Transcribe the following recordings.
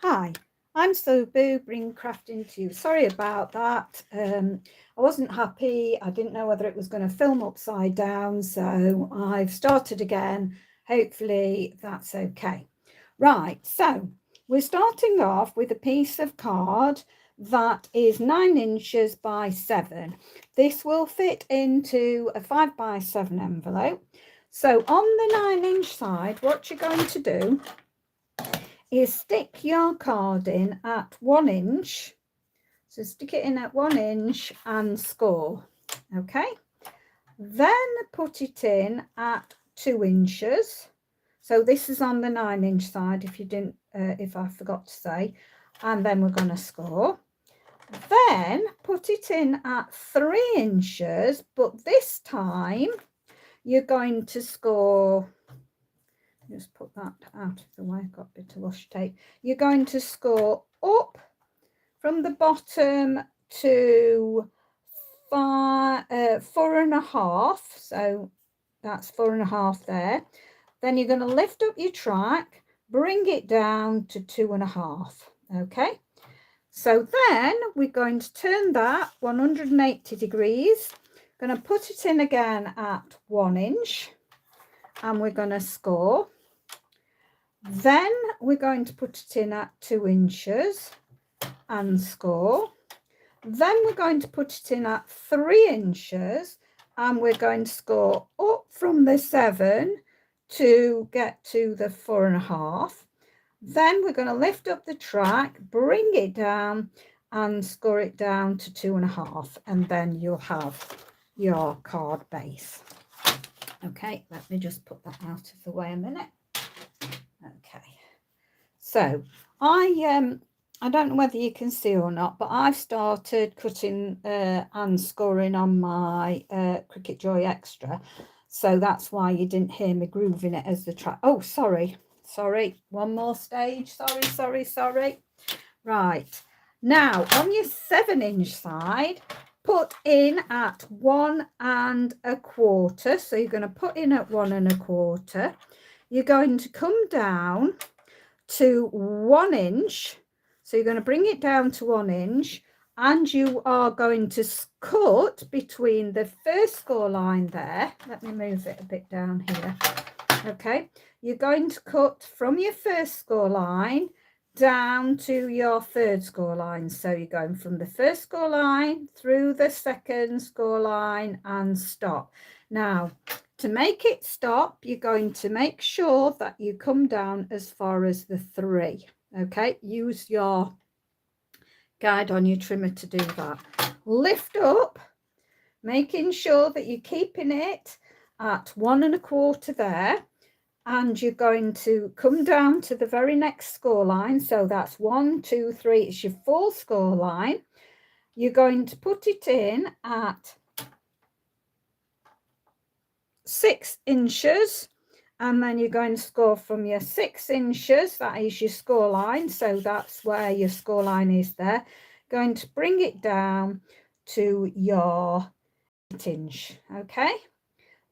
Hi, I'm Subu, bring crafting to you. Sorry about that. I wasn't happy. I didn't know whether it was going to film upside down, so I've started again. Hopefully that's okay. Right, so we're starting off with a piece of card that is 9 inches by 7. This will fit into a 5 by 7 envelope. So on the 9-inch side, what you're going to do is stick your card in at 1 inch. So stick it in at 1 inch and score. Okay. Then put it in at 2 inches. So this is on the 9-inch side, if I forgot to say. And then we're going to score. Then put it in at 3 inches, but this time you're going to score. Just put that out of the way. I've got a bit of washi tape. You're going to score up from the bottom to 4.5. So that's 4.5 there. Then you're going to lift up your track, bring it down to 2.5. Okay. So then we're going to turn that 180 degrees. Going to put it in again at 1 inch, and we're going to score. Then we're going to put it in at 2 inches and score. Then we're going to put it in at 3 inches and we're going to score up from the 7 to get to the 4.5. Then we're going to lift up the track, bring it down and score it down to 2.5, and then you'll have your card base. Okay, let me just put that out of the way a minute. Okay, so I don't know whether you can see or not, but I've started cutting and scoring on my Cricut Joy Extra, so that's why you didn't hear me grooving it as the track. Oh, sorry, one more stage. Sorry. Right, now on your 7-inch side, put in at 1.25. So you're going to put in at 1.25. You're going to come down to 1 inch. So you're going to bring it down to 1 inch, and you are going to cut between the first score line there. Let me move it a bit down here. Okay, you're going to cut from your first score line down to your third score line. So you're going from the first score line through the second score line and stop. Now, to make it stop, you're going to make sure that you come down as far as the 3. Okay, use your guide on your trimmer to do that. Lift up, making sure that you're keeping it at 1.25 there, and you're going to come down to the very next score line. So that's 1, 2, 3. It's your 4th score line. You're going to put it in at 6 inches, and then you're going to score from your 6 inches. That is your score line, so that's where your score line is there. Going to bring it down to your 8 inch. Okay,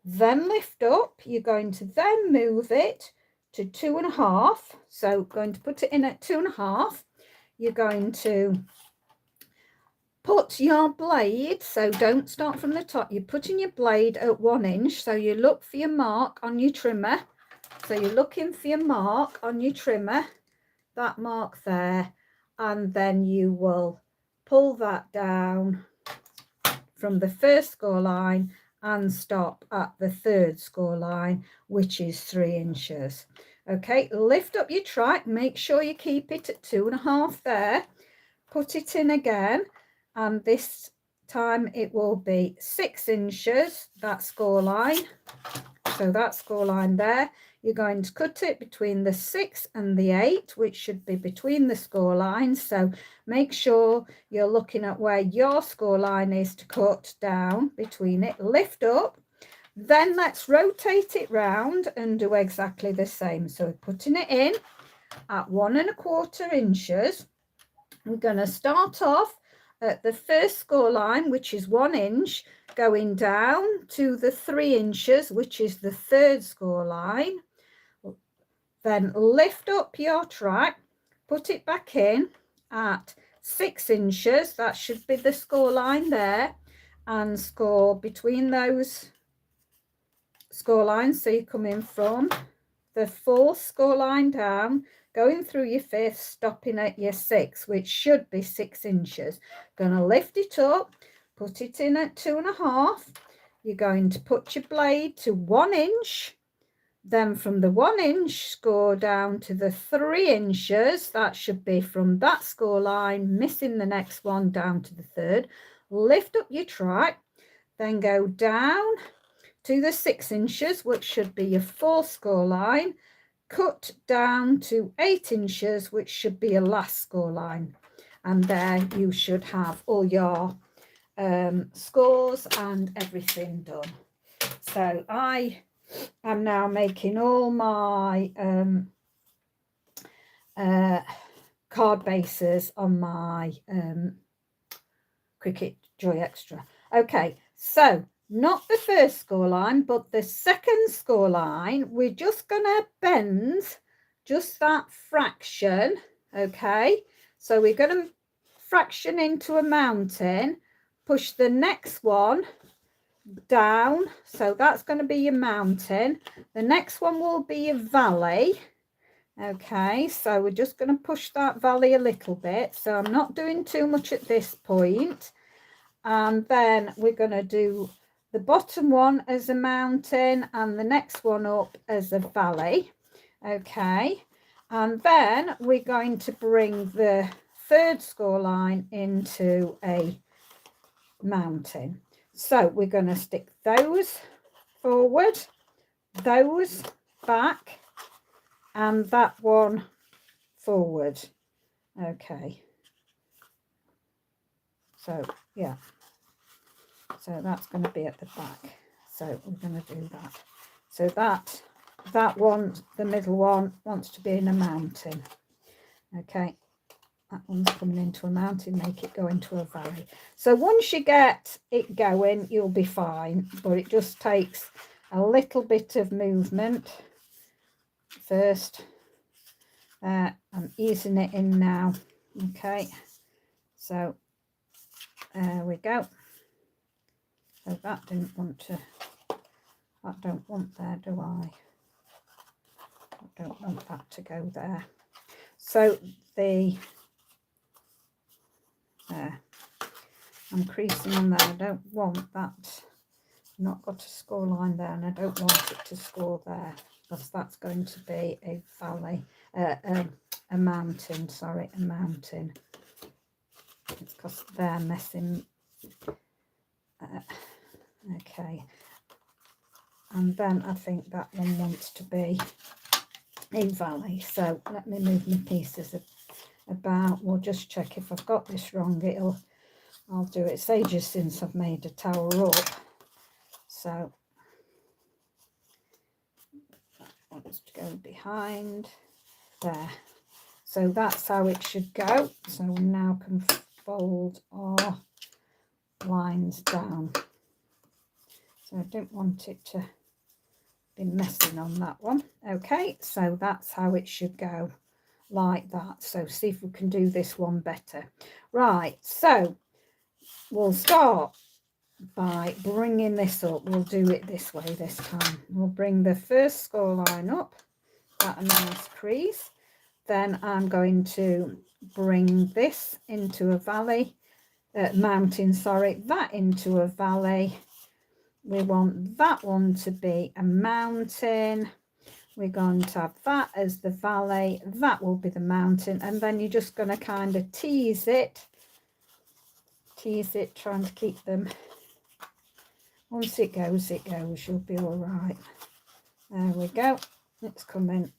then lift up. You're going to then move it to 2.5. So going to put it in at 2.5. You're going to put your blade, so don't start from the top, you're putting your blade at 1 inch. So you look for your mark on your trimmer. So you're looking for your mark on your trimmer, that mark there, and then you will pull that down from the first score line and stop at the third score line, which is 3 inches. Okay, lift up your track, make sure you keep it at 2.5 there, put it in again, and this time it will be 6 inches, that score line. So that score line there, you're going to cut it between the 6 and the 8, which should be between the score lines. So make sure you're looking at where your score line is to cut down between it. Lift up, then let's rotate it round and do exactly the same. So we're putting it in at 1.25 inches. We're going to start off at the first score line, which is 1 inch, going down to the 3 inches, which is the third score line. Then lift up your track, put it back in at 6 inches. That should be the score line there, and score between those score lines. So you come in from the 4th score line down, going through your 5th, stopping at your 6, which should be 6 inches. Going to lift it up, put it in at 2.5. You're going to put your blade to 1 inch. Then from the 1 inch, score down to the 3 inches. That should be from that score line, missing the next one, down to the 3rd. Lift up your track, then go down to the 6 inches, which should be your 4th score line. Cut down to 8 inches, which should be your last score line. And there you should have all your scores and everything done. So I am now making all my card bases on my Cricut Joy Extra. Okay, so not the first score line, but the second score line, we're just going to bend just that fraction. Okay, so we're going to fraction into a mountain, push the next one down, so that's going to be your mountain. The next one will be your valley. Okay, so we're just going to push that valley a little bit, so I'm not doing too much at this point. And then we're going to do the bottom one as a mountain and the next one up as a valley. Okay, and then we're going to bring the 3rd score line into a mountain. So we're going to stick those forward, those back, and that one forward. Okay, so yeah, so that's going to be at the back, so we're going to do that. So that one, the middle one, wants to be in a mountain. Okay, that one's coming into a mountain, make it go into a valley. So once you get it going, you'll be fine, but it just takes a little bit of movement first. I'm easing it in now. Okay, so there we go. So that didn't want to, that don't want there, do I? I don't want that to go there. So the I'm creasing on there. I don't want that, not got a score line there, and I don't want it to score there, because that's going to be a valley, a mountain, sorry, a mountain. It's because they're messing. Okay, and then I think that one wants to be a valley. So let me move my pieces about. We'll just check if I've got this wrong. I'll do it. It's ages since I've made a tower up, so that wants to go behind there. So that's how it should go. So we now can fold our lines down. So I don't want it to be messing on that one. Okay, so that's how it should go, like that. So see if we can do this one better. Right, so we'll start by bringing this up. We'll do it this way this time. We'll bring the first score line up, that a nice crease. Then I'm going to bring this into a valley, mountain, sorry, that into a valley. We want that one to be a mountain. We're going to have that as the valley. That will be the mountain. And then you're just going to kind of tease it, trying to keep them. Once it goes, you'll be all right. There we go. It's coming.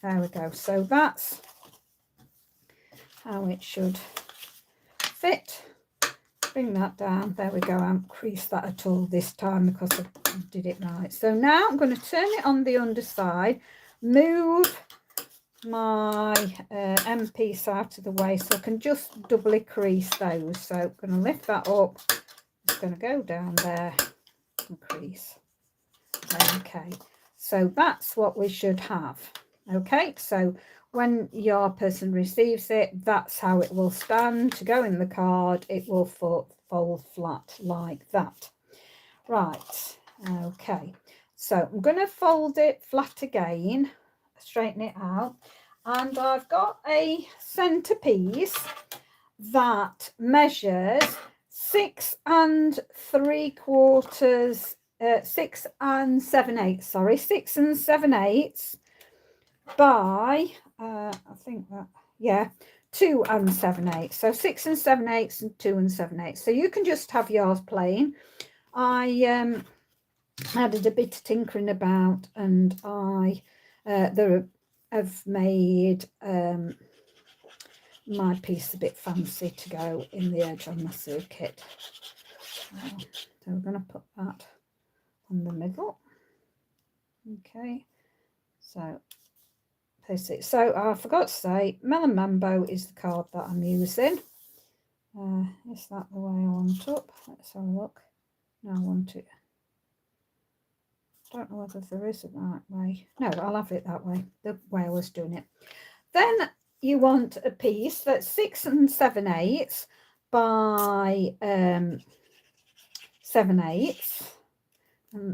There we go. So that's how it should fit. Bring that down. There we go. I haven't creased that at all this time because I did it right. So now I'm going to turn it on the underside, move my M piece out of the way so I can just doubly crease those. So I'm going to lift that up. It's going to go down there and crease. Okay, so that's what we should have. Okay, so when your person receives it, that's how it will stand. To go in the card, it will fold flat like that. Right, okay. So I'm going to fold it flat again, straighten it out. And I've got a centerpiece that measures 6 3/4, 6 7/8, sorry, 6 7/8 by, I think that, yeah, 2 7/8. So 6 7/8 and 2 7/8. So you can just have yours plain. I added a bit of tinkering about, and I have made my piece a bit fancy to go in the edge on my circuit. So we're going to put that on the middle. Okay, so place it. So I forgot to say, Melon Mambo is the card that I'm using. Is that the way I want it up? Let's have a look. No, I want it. I don't know whether there is a right way. No, I'll have it that way, the way I was doing it. Then you want a piece that's 6 7/8 by 7/8.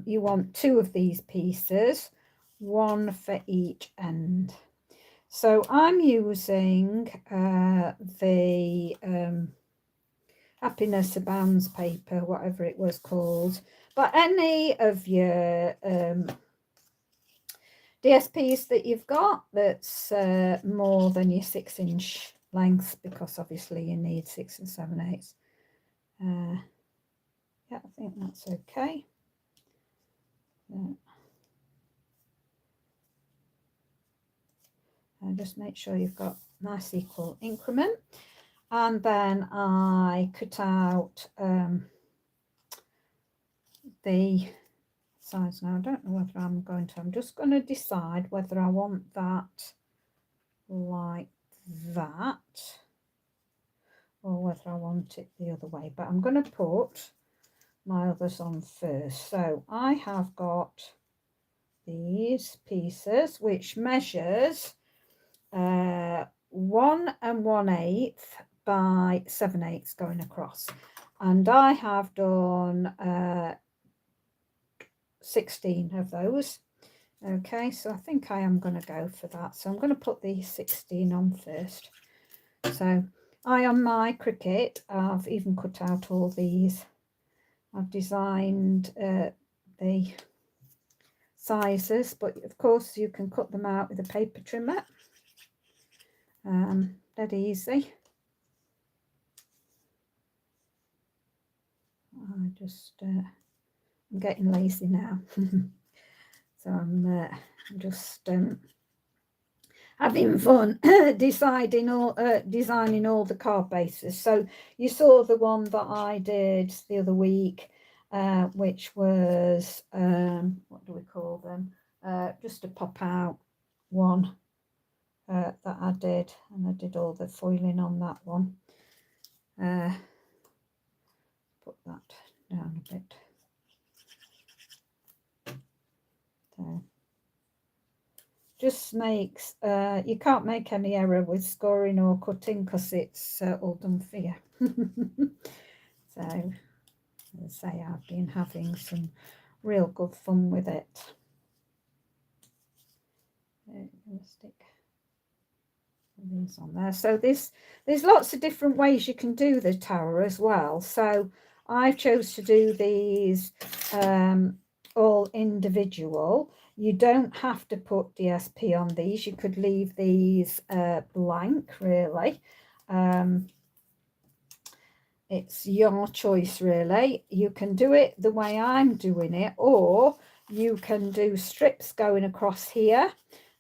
You want 2 of these pieces, 1 for each end. So I'm using the Happiness Abounds paper, whatever it was called. But any of your DSPs that you've got that's more than your 6-inch length, because obviously you need 6 7/8. Yeah, I think that's okay. And just make sure you've got nice equal increment. And then I cut out the size. Now I don't know whether I'm just going to decide whether I want that like that or whether I want it the other way, but I'm going to put my others on first. So I have got these pieces which measures 1 1/8 by 7/8 going across, and I have done 16 of those. Okay, so I think I am going to go for that. So I'm going to put these 16 on first. So on my Cricut, I've even cut out all these. I've designed the sizes, but of course you can cut them out with a paper trimmer. Dead easy. I'm getting lazy now. So I'm just having fun designing all the card bases. So you saw the one that I did the other week, which was what do we call them? Just a pop out one that I did, and I did all the foiling on that one. Put that down a bit. So just makes you can't make any error with scoring or cutting because it's all done for you. So as I say, I've been having some real good fun with it. I'm going to stick these on there. So there's lots of different ways you can do the tower as well. So I've chose to do these all individual. You don't have to put DSP on these. You could leave these blank, really. It's your choice, really. You can do it the way I'm doing it, or you can do strips going across here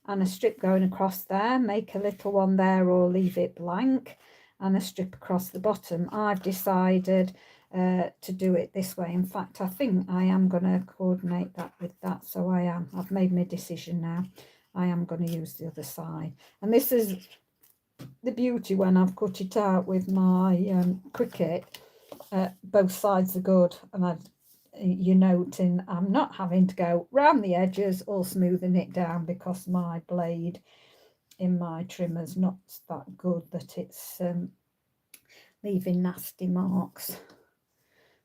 and a strip going across there, make a little one there or leave it blank, and a strip across the bottom. I've decided to do it this way. In fact, I think I am going to coordinate that with that. So I've made my decision now. I am going to use the other side. And this is the beauty when I've cut it out with my Cricut. Both sides are good, and you're noting I'm not having to go round the edges or smoothing it down because my blade in my trimmers not that good that it's leaving nasty marks.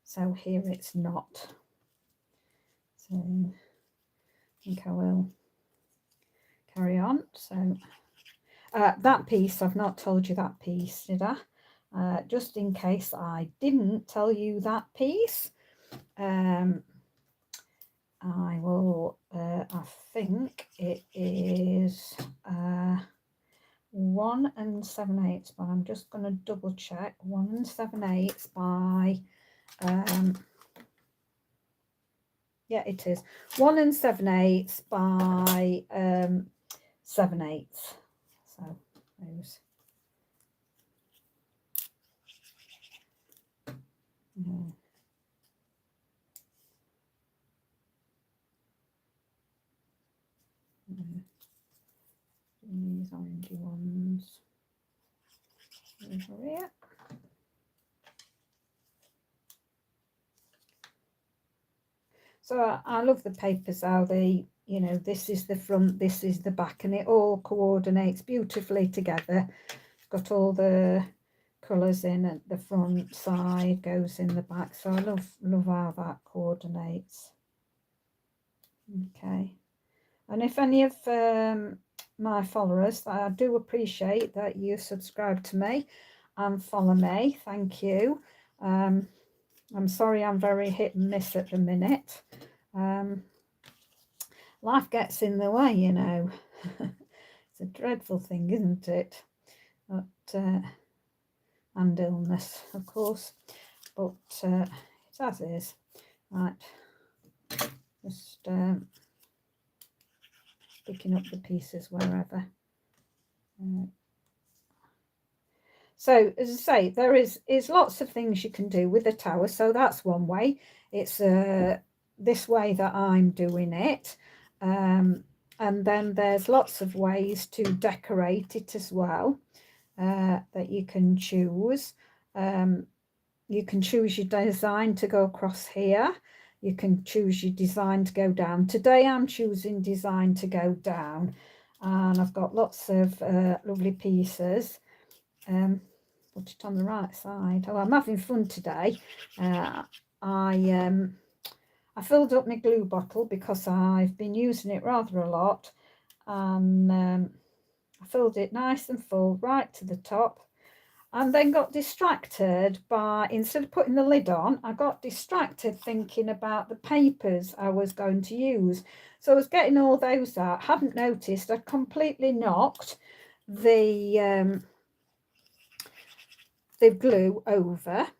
So here it's not. So I think I will carry on. So that piece, I've not told you that piece, did I? Just in case I didn't tell you that piece, I will, I think it is 1 7/8, but I'm just going to double check. 1 7/8 by, yeah, it is 1 7/8 by 7/8. So those. These orangey ones over here. So I love the papers, how they, you know, this is the front, this is the back, and it all coordinates beautifully together. It's got all the colours in at the front side, goes in the back. So I love how that coordinates. Okay. And if any of my followers, I do appreciate that you subscribe to me and follow me. Thank you. I'm sorry I'm very hit and miss at the minute. Life gets in the way, you know. It's a dreadful thing, isn't it? But, and illness, of course. But it's as is. Right. Just picking up the pieces wherever. So as I say, there is lots of things you can do with the tower. So that's one way. It's this way that I'm doing it. And then there's lots of ways to decorate it as well that you can choose. You can choose your design to go across here. You can choose your design to go down. Today I'm choosing design to go down. And I've got lots of lovely pieces. Put it on the right side. Oh, I'm having fun today. I filled up my glue bottle because I've been using it rather a lot, and I filled it nice and full right to the top, and then got distracted by, instead of putting the lid on, I got distracted thinking about the papers I was going to use. So I was getting all those out. Hadn't noticed I completely knocked the glue over.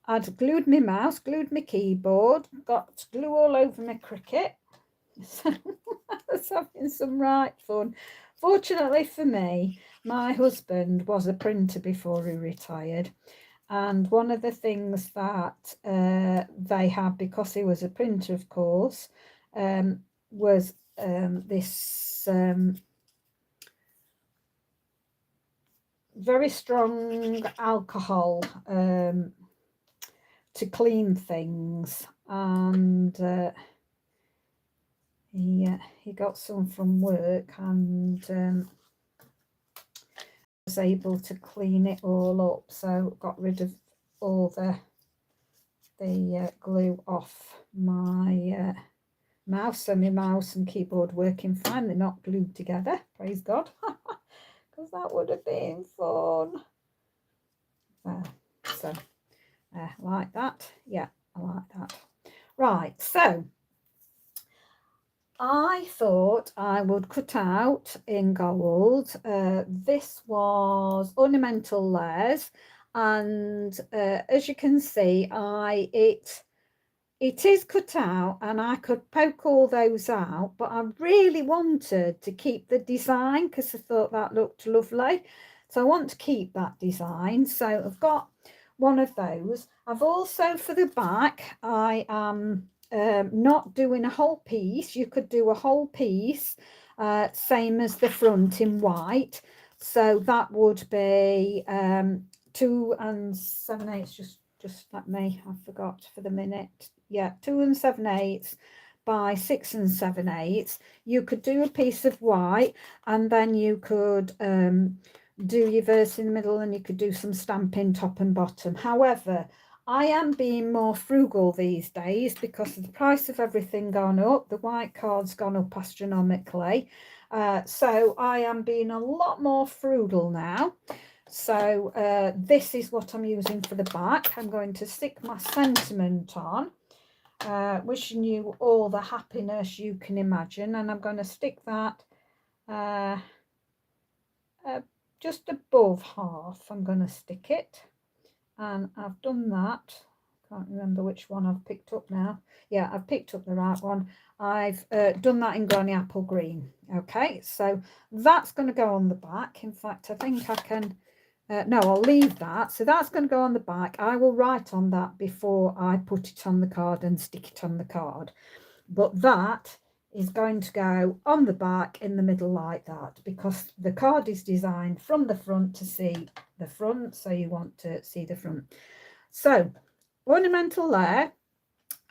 I'd glued my mouse, glued my keyboard, got glue all over my Cricut. So I was having some right fun. Fortunately for me, my husband was a printer before he retired. And one of the things that they had, because he was a printer, of course, was this very strong alcohol to clean things, and he got some from work, and was able to clean it all up, so got rid of all the glue off my mouse. So my mouse and keyboard working fine. They're not glued together, praise God, because that would have been fun. So like that. Yeah, I like that. Right, so I thought I would cut out in gold. This was Ornamental Layers, and as you can see, it is cut out, and I could poke all those out, but I really wanted to keep the design because I thought that looked lovely. So I want to keep that design. So I've got one of those. I've also, for the back, I am not doing a whole piece. You could do a whole piece, same as the front in white. So that would be 2 7/8. Just let me, I forgot for the minute. Yeah, 2 7/8 by 6 7/8, you could do a piece of white, and then you could do your verse in the middle, and you could do some stamping top and bottom. However, I am being more frugal these days because of the price of everything gone up. The white card's gone up astronomically. So I am being a lot more frugal now. So this is what I'm using for the back. I'm going to stick my sentiment on, wishing you all the happiness you can imagine, and I'm going to stick that just above half. I'm going to stick it, and I've done that. Can't remember which one I've picked up now. Yeah, I've picked up the right one. I've done that in Granny Apple Green. Okay, so that's going to go on the back. In fact, I think I can no, I'll leave that. So that's going to go on the back. I will write on that before I put it on the card and stick it on the card. But that is going to go on the back in the middle like that, because the card is designed from the front to see the front. So you want to see the front. So ornamental there.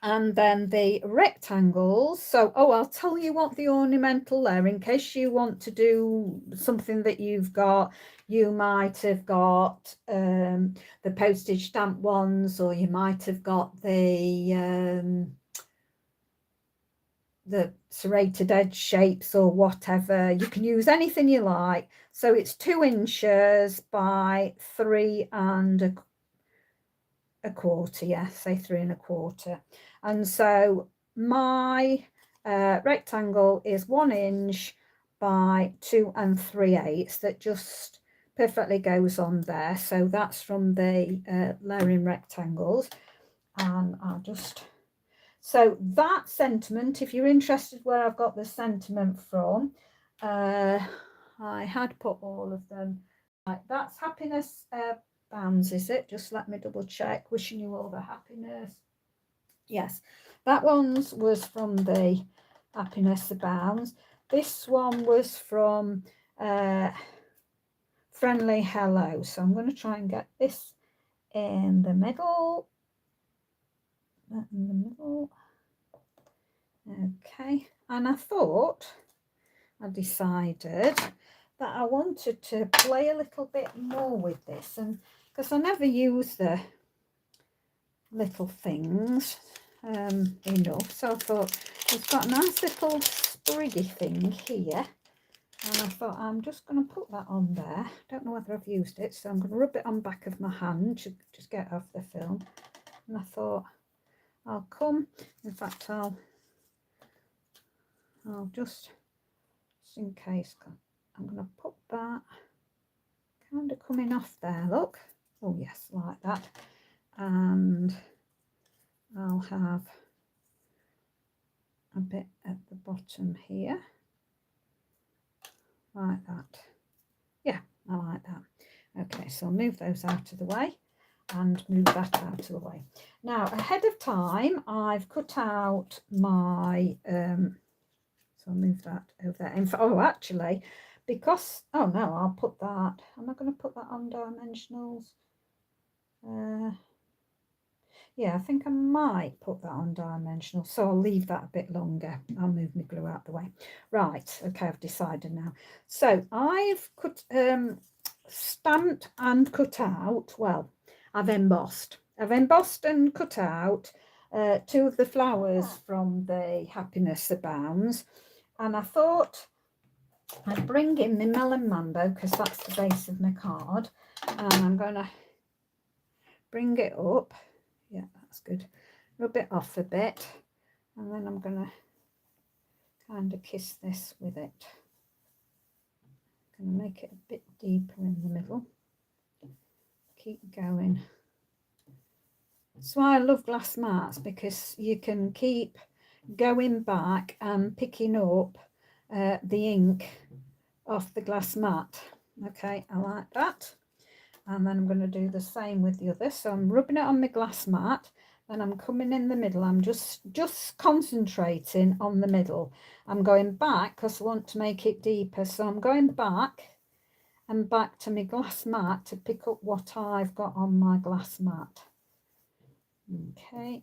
And then the rectangles. So, I'll tell you what the ornamental there, in case you want to do something that you've got. You might have got the postage stamp ones, or you might have got the serrated edge shapes or whatever. You can use anything you like. So it's 2 inches by 3 1/4. Yeah, say 3 1/4. And so my rectangle is 1 inch by 2 3/8. That just perfectly goes on there. So that's from the layering rectangles. And I'll just, so that sentiment, if you're interested where I've got the sentiment from, I had put all of them. Right, that's happiness bounds, is it? Just let me double check. Wishing you all the happiness. Yes, that one's was from the Happiness Abounds. This one was from Friendly Hello. So I'm going to try and get this in the middle. That in the middle. Okay, and I decided that I wanted to play a little bit more with this, and because I never use the little things enough, so I thought it's got a nice little spriggy thing here, and I thought I'm just going to put that on there. Don't know whether I've used it, so I'm going to rub it on the back of my hand to just get off the film. And I thought I'll come, in fact I'll just in case, I'm going to put that kind of coming off there, look. Oh yes, like that. And I'll have a bit at the bottom here, like that. Yeah, I like that. Okay, so I'll move those out of the way and move that out of the way. Now, ahead of time, I've cut out my, so I'll move that over there. In fact, actually, because, no, I'll put that, am I going to put that on dimensionals? Yeah, I think I might put that on dimensional, so I'll leave that a bit longer. I'll move my glue out the way. Right, okay, I've decided now. So I've stamped and cut out, well, I've embossed and cut out 2 of the flowers from the Happiness Abounds, and I thought I'd bring in my Melon Mambo, because that's the base of my card, and I'm going to bring it up. Yeah, that's good. Rub it off a bit, and then I'm going to kind of kiss this with it. Going to make it a bit deeper in the middle. Keep going. That's why I love glass mats, because you can keep going back and picking up the ink off the glass mat. Okay, I like that. And then I'm going to do the same with the other. So I'm rubbing it on my glass mat, then I'm coming in the middle. I'm just concentrating on the middle. I'm going back because I want to make it deeper. So I'm going back and back to my glass mat to pick up what I've got on my glass mat. Okay.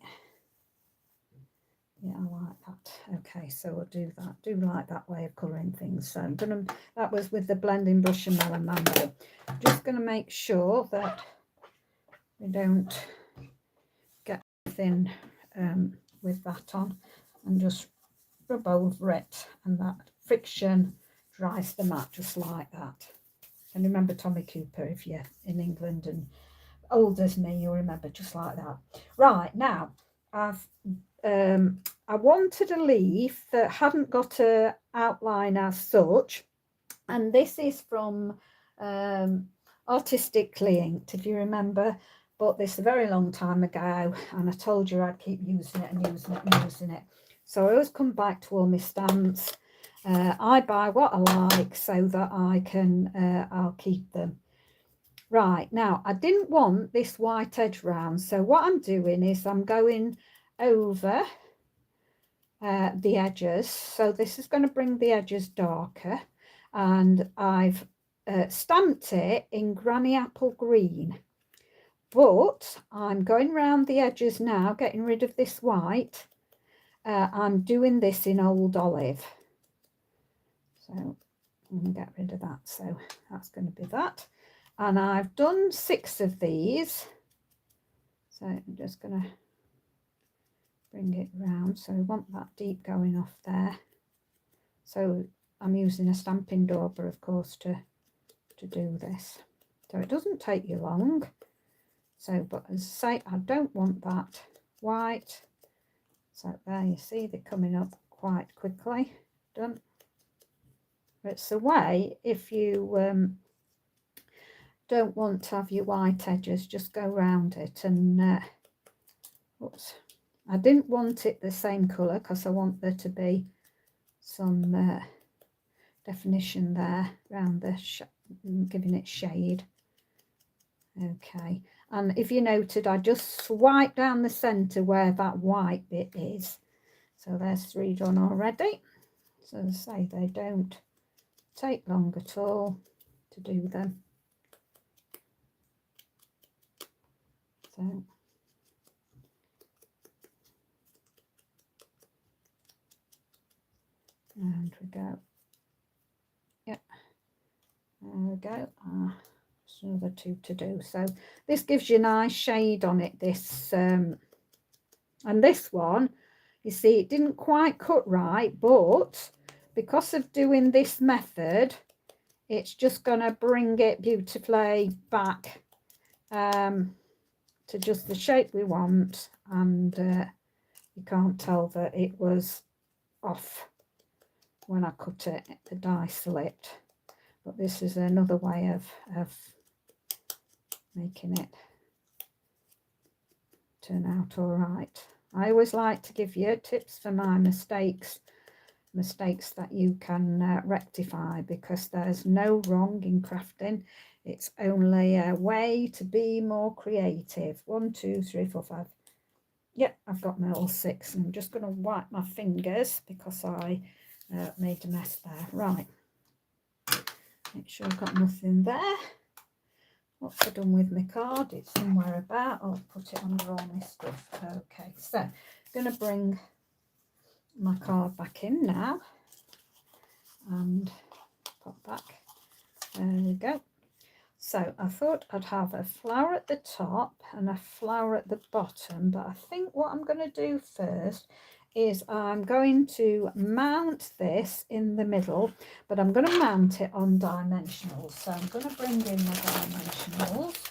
Yeah, I like that. Okay, so we'll do that. Do like that way of colouring things. So I'm gonna, that was with the blending brush and Melon Mambo. Just gonna make sure that we don't get anything with that on, and just rub over it, and that friction dries the mat just like that. And remember Tommy Cooper, if you're in England and old as me, you'll remember just like that. Right, now I've I wanted a leaf that hadn't got a outline as such, and this is from Artistically Inked, if you remember. Bought this a very long time ago, and I told you I'd keep using it and using it and using it. So I always come back to all my stamps. I buy what I like so that I can I'll keep them. Right, now I didn't want this white edge round, so what I'm doing is I'm going over the edges. So this is going to bring the edges darker, and I've stamped it in Granny Apple Green, but I'm going round the edges now, getting rid of this white. I'm doing this in Old Olive, so I'm going to get rid of that. So that's going to be that, and I've done 6 of these, so I'm just going to bring it round. So I want that deep going off there. So I'm using a stamping dauber, of course, to do this. So it doesn't take you long. So, but as I say, I don't want that white. So there you see they're coming up quite quickly. Done. It's the way, if you don't want to have your white edges, just go round it and oops. I didn't want it the same colour because I want there to be some definition there around the giving it shade. Okay, and if you noted, I just swipe down the centre where that white bit is. So there's 3 done already. So as I say, they don't take long at all to do them. So and we go. Yep, there we go. Just another 2 to do. So this gives you a nice shade on it, this and this one, you see, it didn't quite cut right, but because of doing this method, it's just going to bring it beautifully back to just the shape we want, and you can't tell that it was off when I cut it. The die slipped. But this is another way of making it turn out all right. I always like to give you tips for my mistakes that you can rectify, because there's no wrong in crafting. It's only a way to be more creative. 1, 2, 3, 4, 5. Yep, I've got my all 6, and I'm just going to wipe my fingers because I made a mess there. Right, make sure I've got nothing there. What's I done with my card? It's somewhere about. I'll put it under all my stuff. Okay, so I'm going to bring my card back in now and pop back. There we go. So I thought I'd have a flower at the top and a flower at the bottom, but I think what I'm going to do first is I'm going to mount this in the middle, but I'm going to mount it on dimensionals. So I'm going to bring in my dimensionals.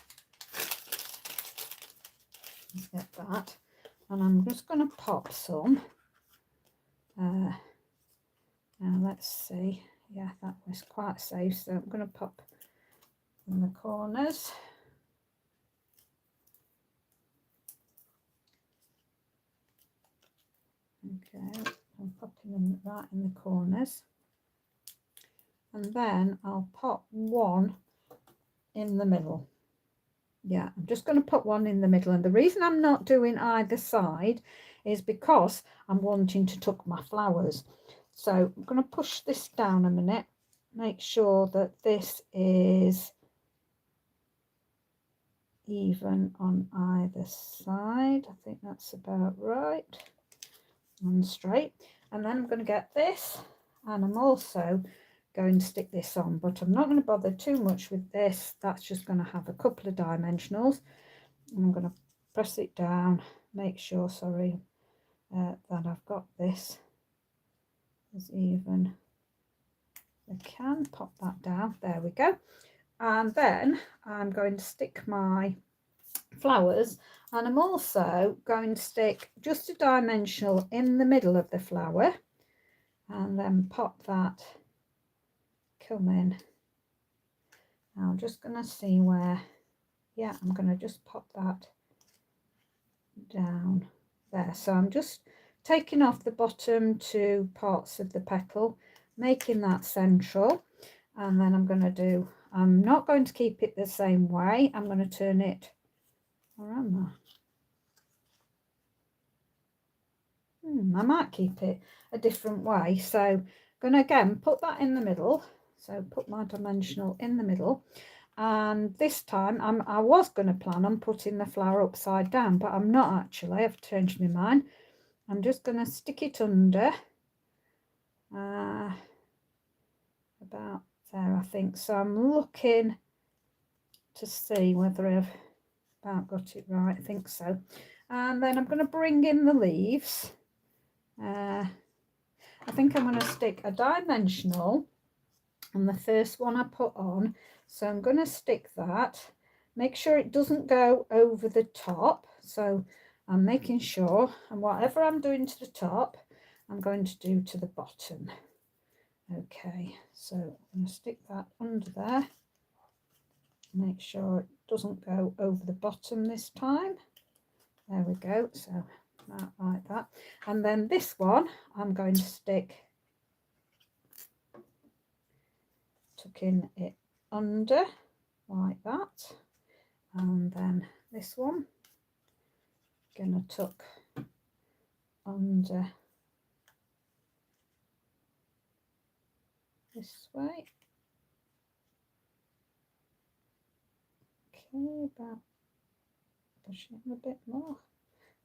Let's get that. And I'm just going to pop some. Now let's see. Yeah, that was quite safe. So I'm going to pop in the corners. Okay, I'm popping them right in the corners, and then I'll pop one in the middle. Yeah, I'm just going to put one in the middle, and the reason I'm not doing either side is because I'm wanting to tuck my flowers. So I'm going to push this down a minute, make sure that this is even on either side. I think that's about right. and straight. And then I'm going to get this, and I'm also going to stick this on, but I'm not going to bother too much with this. That's just going to have a couple of dimensionals. And I'm going to press it down, make sure, sorry, that I've got this as even as I can. Pop that down, there we go. And then I'm going to stick my flowers, and I'm also going to stick just a dimensional in the middle of the flower, and then pop that, come in. Now I'm just going to see where, yeah, I'm going to just pop that down there. So I'm just taking off the bottom two parts of the petal, making that central, and then I'm going to do, I'm not going to keep it the same way, I'm going to turn it, where am I? I might keep it a different way. So I'm going to again put that in the middle, so put my dimensional in the middle, and this time I was going to plan on putting the flower upside down, but I'm not actually, I've changed my mind. I'm just going to stick it under about there, I think. So I'm looking to see whether I've about got it right. I think so. And then I'm going to bring in the leaves. I think I'm going to stick a dimensional on the first one I put on. So I'm going to stick that, make sure it doesn't go over the top. So I'm making sure, and whatever I'm doing to the top, I'm going to do to the bottom. Okay, so I'm going to stick that under there. Make sure it doesn't go over the bottom this time. There we go, so that, like that. And then this one I'm going to stick, tucking it under like that. And then this one, gonna tuck under this way. Okay, about pushing it a bit more.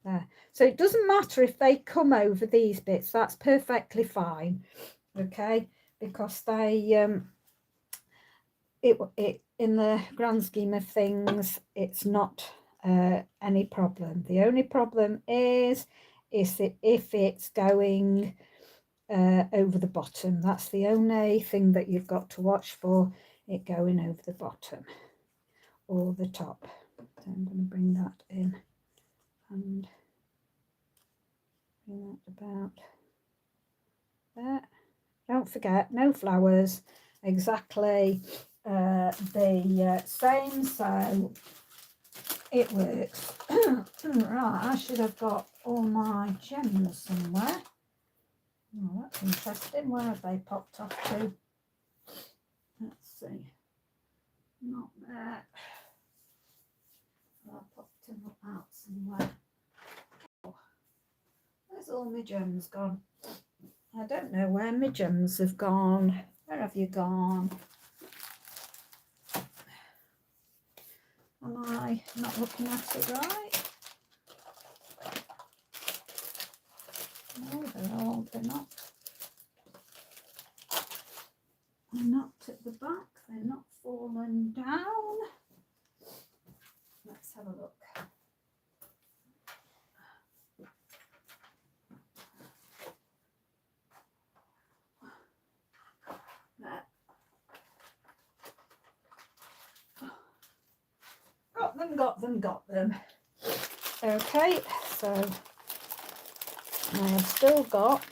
There. So it doesn't matter if they come over these bits, that's perfectly fine, okay, because they it in the grand scheme of things, it's not any problem. The only problem is if it's going over the bottom. That's the only thing that you've got to watch for, it going over the bottom or the top. So I'm going to bring that in and bring that about there. Don't forget, no flowers, exactly the same, so it works. Right, I should have got all my gems somewhere. Oh, that's interesting. Where have they popped off to? Let's see. Not there. I popped them out somewhere. Oh, where's all my gems gone? I don't know where my gems have gone. Where have you gone? Am I not looking at it right? No, they're not. They're not at the back. They're not fallen down. Let's have a look. There. Got them. Okay, so I have still got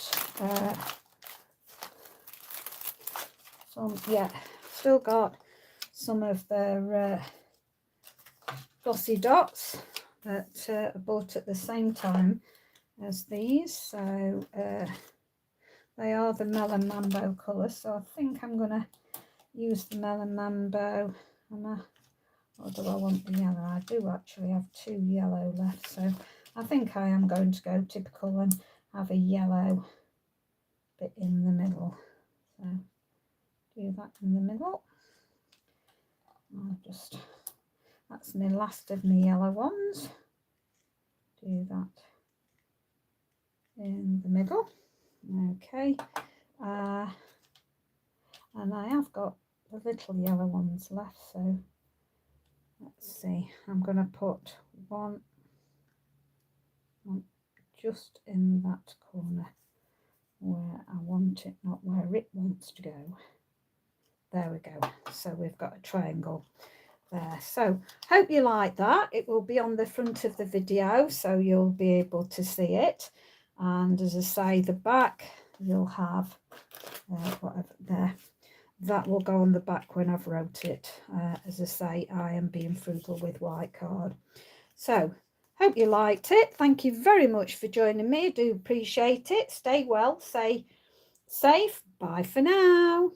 still got some of their glossy dots that I bought at the same time as these. So they are the Melon Mambo colour, so I think I'm going to use the Melon Mambo. Or do I want the yellow? I do actually have 2 yellow left, so I think I am going to go typical and have a yellow bit in the middle. So do that in the middle. That's my last of my yellow ones. Do that in the middle. Okay, and I have got the little yellow ones left, so let's see, I'm going to put one just in that corner where I want it, not where it wants to go. There we go. So we've got a triangle there. So hope you like that. It will be on the front of the video, so you'll be able to see it. And as I say, the back, you'll have whatever there. That will go on the back when I've wrote it. As I say, I am being frugal with white card. So hope you liked it. Thank you very much for joining me. I do appreciate it. Stay well, stay safe. Bye for now.